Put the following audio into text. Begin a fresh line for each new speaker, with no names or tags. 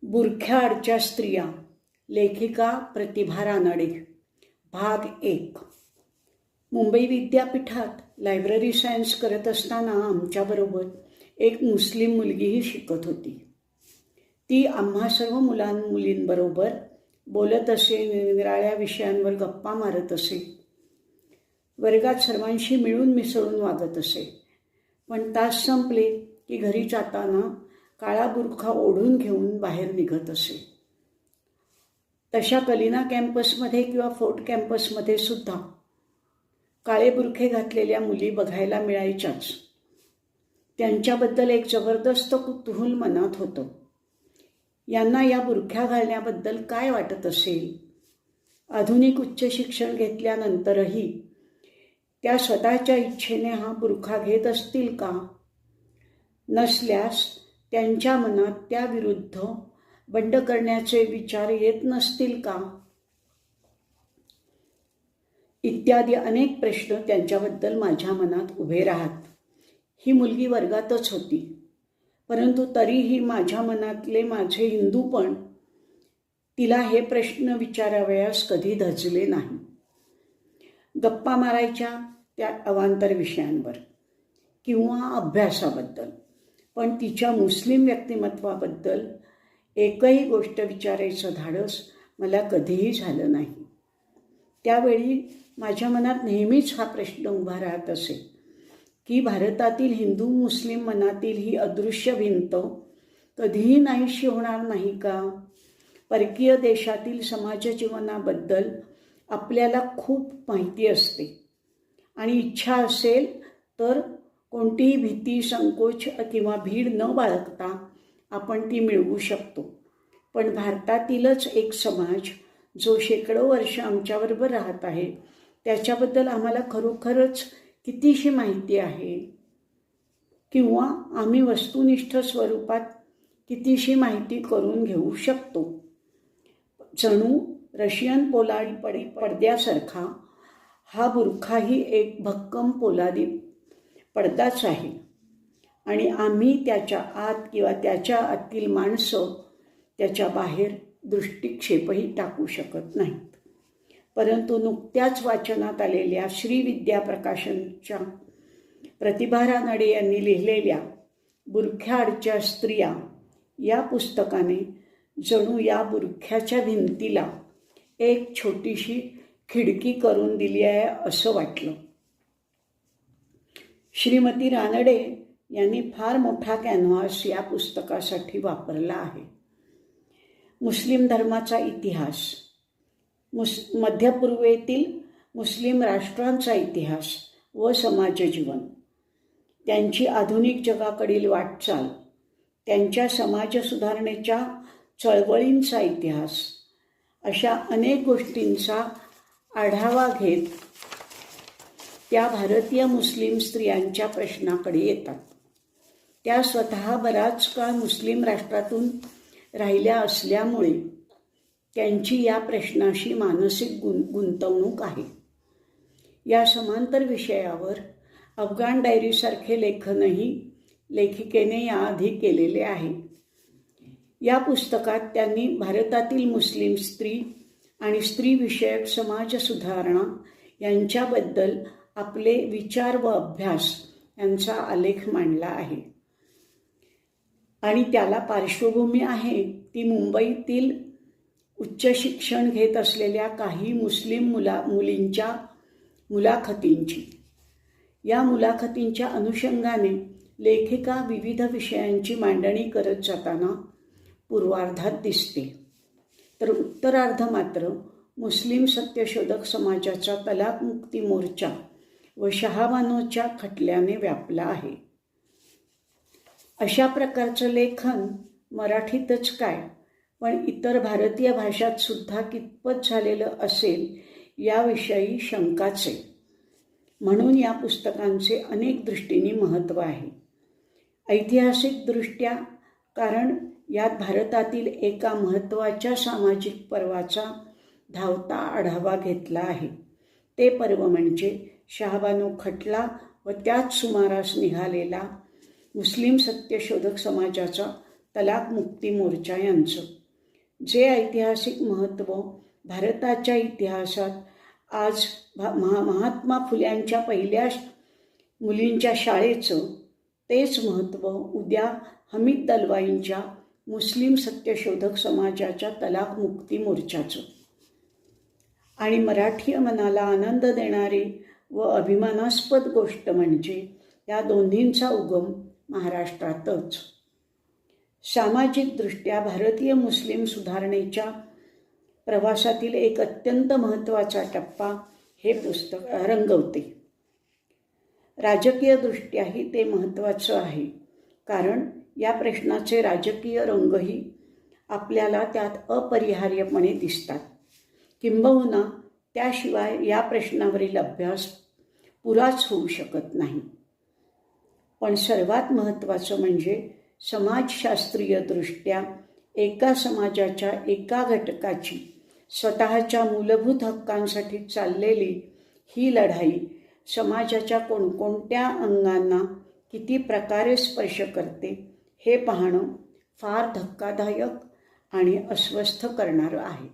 बुरख्याआडच्या स्त्रिया, लेखिका प्रतिभा रानडे. भाग 1. मुंबई विद्यापीठात लायब्ररी सायन्स करत असताना आमच्याबरोबर एक मुस्लिम मुलगीही शिकत होती. ती आम्हा सर्व मुलींबरोबर बोलत असे, निरनिराळ्या विषयांवर गप्पा मारत असे. वर्गात सर्वांशी मिळून मिसळून वागत असे. पण तास संपले की घरी जाताना काळा बुरखा ओढून घेऊन बाहेर निघत असे. तशा कलिना कॅम्पसमध्ये किंवा फोर्ट कॅम्पसमध्ये सुद्धा काळे बुरखे घातलेल्या मुली बघायला मिळायच्याच. त्यांच्याबद्दल एक जबरदस्त कुतूहल मनात होतं. यांना या बुरख्या घालण्याबद्दल काय वाटत असेल? आधुनिक उच्च शिक्षण घेतल्यानंतरही त्या स्वतःच्या इच्छेने हा बुरखा घेत असतील का? नसल्यास त्यांच्या मनात त्याविरुद्ध बंड करण्याचे विचार येत नसतील का? इत्यादी अनेक प्रश्न त्यांच्याबद्दल माझ्या मनात उभे राहत. ही मुलगी वर्गातच होती, परंतु तरीही माझ्या मनातले माझे हिंदूपण तिला हे प्रश्न विचारावयास कधी धजले नाही. गप्पा मारायच्या त्या अवांतर विषयांवर किंवा अभ्यासाबद्दल, पण तिच्या मुस्लिम व्यक्तिमत्वाबद्दल एकही गोष्ट विचारायचं धाडस मला कधीही झालं नाही. त्यावेळी माझ्या मनात नेहमीच हा प्रश्न उभा राहत असे की भारतातील हिंदू मुस्लिम मनातील ही अदृश्य भिंत कधीही नाहीशी होणार नाही का? परकीय देशातील समाजजीवनाबद्दल आपल्याला खूप माहिती असते आणि इच्छा असेल तर कोणतीही भीती, संकोच किंवा भीड न बाळगता आपण ती मिळवू शकतो. पण भारतातीलच एक समाज जो शेकडो वर्ष आमच्याबरोबर राहत आहे, त्याच्याबद्दल आम्हाला खरोखरच कितीशी माहिती आहे किंवा आम्ही वस्तुनिष्ठ स्वरूपात कितीशी माहिती करून घेऊ शकतो? जणू रशियन पोलादी पडद्यासारखा हा बुरखाही एक भक्कम पोलादी पडदाच आहे आणि आम्ही त्याच्या आत किंवा त्याच्या आतील माणसं त्याच्या बाहेर दृष्टिक्षेपही टाकू शकत नाहीत. परंतु नुकत्याच वाचनात आलेल्या श्री विद्या प्रकाशनच्या प्रतिभा रानडे यांनी लिहिलेल्या बुरख्याआडच्या स्त्रिया या पुस्तकाने जणू या बुरख्याच्या भिंतीला एक छोटीशी खिडकी करून दिली आहे असं वाटलं. श्रीमती रानडे यांनी फार मोठा कॅनव्हास या पुस्तकासाठी वापरला आहे. मुस्लिम धर्माचा इतिहास, मध्यपूर्वेतील मुस्लिम राष्ट्रांचा इतिहास व समाजजीवन, त्यांची आधुनिक जगाकडील वाटचाल, त्यांच्या समाज सुधारणेच्या चळवळींचा इतिहास, अशा अनेक गोष्टींचा आढावा घेत त्या भारतीय मुस्लिम स्त्रियांच्या प्रश्नाकडे येतात. त्या स्वतः बराच काळ मुस्लिम राष्ट्रातून राहिल्या असल्यामुळे त्यांची या प्रश्नाशी मानसिक गुंतवणूक आहे. या समांतर विषयावर अफगाण डायरीसारखे लेखनही लेखिकेने याआधी केलेले आहे. या पुस्तकात त्यांनी भारतातील मुस्लिम स्त्री आणि स्त्रीविषयक समाज सुधारणा यांच्याबद्दल आपले विचार व अभ्यास यांचा आलेख मांडला आहे आणि त्याला पार्श्वभूमी आहे ती मुंबईतील उच्च शिक्षण घेत असलेल्या काही मुस्लिम मुलींच्या मुलाखतींची. या मुलाखतींच्या अनुषंगाने लेखिका विविध विषयांची मांडणी करत जाताना पूर्वार्धात दिसते, तर उत्तरार्ध मात्र मुस्लिम सत्यशोधक समाजाचा तलाकमुक्ती मोर्चा व शहाबानोच्या खटल्याने व्यापला आहे. अशा प्रकारचं लेखन मराठीतच काय, पण इतर भारतीय भाषात सुद्धा कितपत झालेलं असेल याविषयी शंकाच आहे. म्हणून या पुस्तकांचे अनेक दृष्टीने महत्त्व आहे. ऐतिहासिकदृष्ट्या, कारण यात भारतातील एका महत्त्वाच्या सामाजिक पर्वाचा धावता आढावा घेतला आहे. ते पर्व म्हणजे शहाबानो खटला व त्याच सुमारास निघालेला मुस्लिम सत्यशोधक समाजाचा तलाक मुक्ती मोर्चा यांचं. जे ऐतिहासिक महत्त्व भारताच्या इतिहासात आज महात्मा फुल्यांच्या पहिल्या मुलींच्या शाळेचं, तेच महत्त्व उद्या हमीद दलवाईंच्या मुस्लिम सत्यशोधक समाजाच्या तलाक मुक्ती मोर्चाचं. आणि मराठी मनाला आनंद देणारी व अभिमानास्पद गोष्ट म्हणजे या दोन्हींचा उगम महाराष्ट्रातच. सामाजिकदृष्ट्या भारतीय मुस्लिम सुधारणेच्या प्रवासातील एक अत्यंत महत्त्वाचा टप्पा हे पुस्तक रंगवते. राजकीयदृष्ट्याही ते महत्त्वाचं आहे, कारण या प्रश्नाचे राजकीय रंगही आपल्याला त्यात अपरिहार्यपणे दिसतात. किंबहुना त्याशिवाय या प्रश्नावरील अभ्यास पुराच होऊ शकत नाही. पण सर्वात महत्त्वाचं म्हणजे समाजशास्त्रीयदृष्ट्या एका समाजाच्या एका घटकाची स्वतःच्या मूलभूत हक्कांसाठी चाललेली ही लढाई समाजाच्या कोणकोणत्या अंगांना किती प्रकारे स्पर्श करते हे पाहणं फार धक्कादायक आणि अस्वस्थ करणारं आहे.